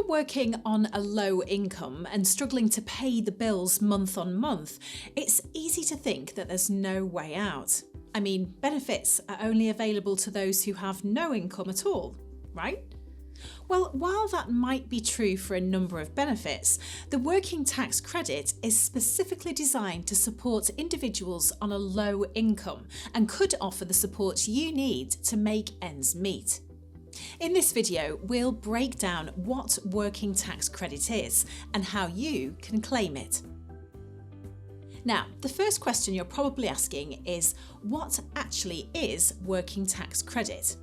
you're working on a low income and struggling to pay the bills month on month, it's easy to think that there's no way out. I mean, benefits are only available to those who have no income at all, right? Well, while that might be true for a number of benefits, the working tax credit is specifically designed to support individuals on a low income and could offer the support you need to make ends meet. In this video, we'll break down what working tax credit is and how you can claim it. Now, the first question you're probably asking is, what actually is working tax credit?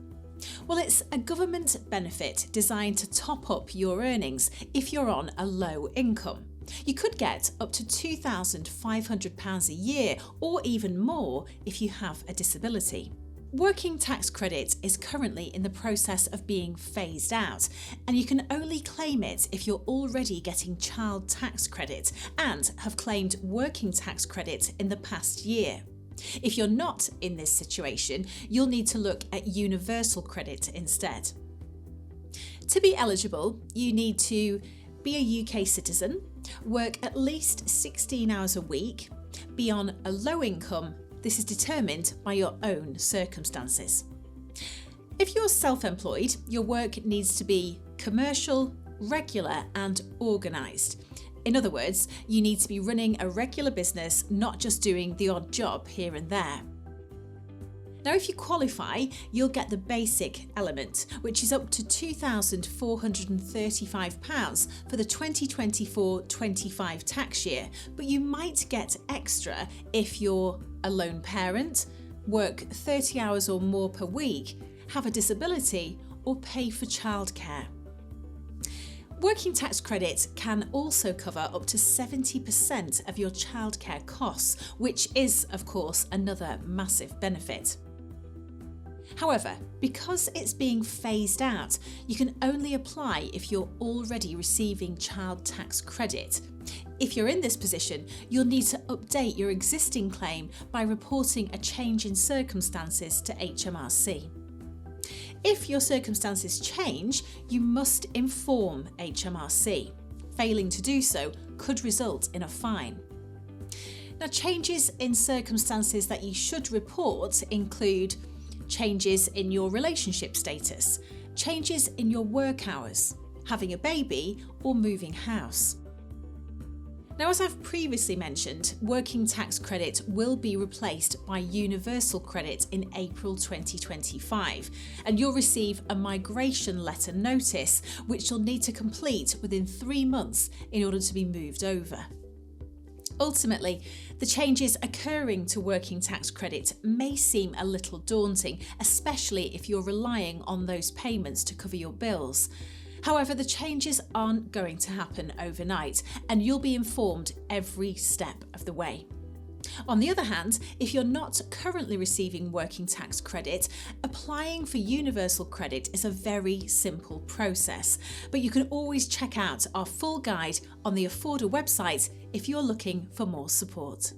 Well, it's a government benefit designed to top up your earnings if you're on a low income. You could get up to £2,500 a year or even more if you have a disability. Working tax credit is currently in the process of being phased out, and you can only claim it if you're already getting child tax credit and have claimed working tax credit in the past year. If you're not in this situation, you'll need to look at universal credit instead. To be eligible, you need to be a UK citizen, work at least 16 hours a week, be on a low income. This is determined by your own circumstances. If you're self-employed, your work needs to be commercial, regular and organised. In other words, you need to be running a regular business, not just doing the odd job here and there. Now, if you qualify, you'll get the basic element, which is up to £2,435 for the 2024-25 tax year, but you might get extra if you're a lone parent, work 30 hours or more per week, have a disability, or pay for childcare. Working tax credit can also cover up to 70% of your childcare costs, which is, of course, another massive benefit. However, because it's being phased out, you can only apply if you're already receiving child tax credit. If you're in this position, you'll need to update your existing claim by reporting a change in circumstances to HMRC. If your circumstances change, you must inform HMRC. Failing to do so could result in a fine. Now, changes in circumstances that you should report include changes in your relationship status, changes in your work hours, having a baby, or moving house. Now, as I've previously mentioned, working tax credit will be replaced by universal credit in April 2025, and you'll receive a migration letter notice, which you'll need to complete within 3 months in order to be moved over. Ultimately, the changes occurring to working tax credit may seem a little daunting, especially if you're relying on those payments to cover your bills. However, the changes aren't going to happen overnight, and you'll be informed every step of the way. On the other hand, if you're not currently receiving working tax credit, applying for universal credit is a very simple process, but you can always check out our full guide on the Afforda website if you're looking for more support.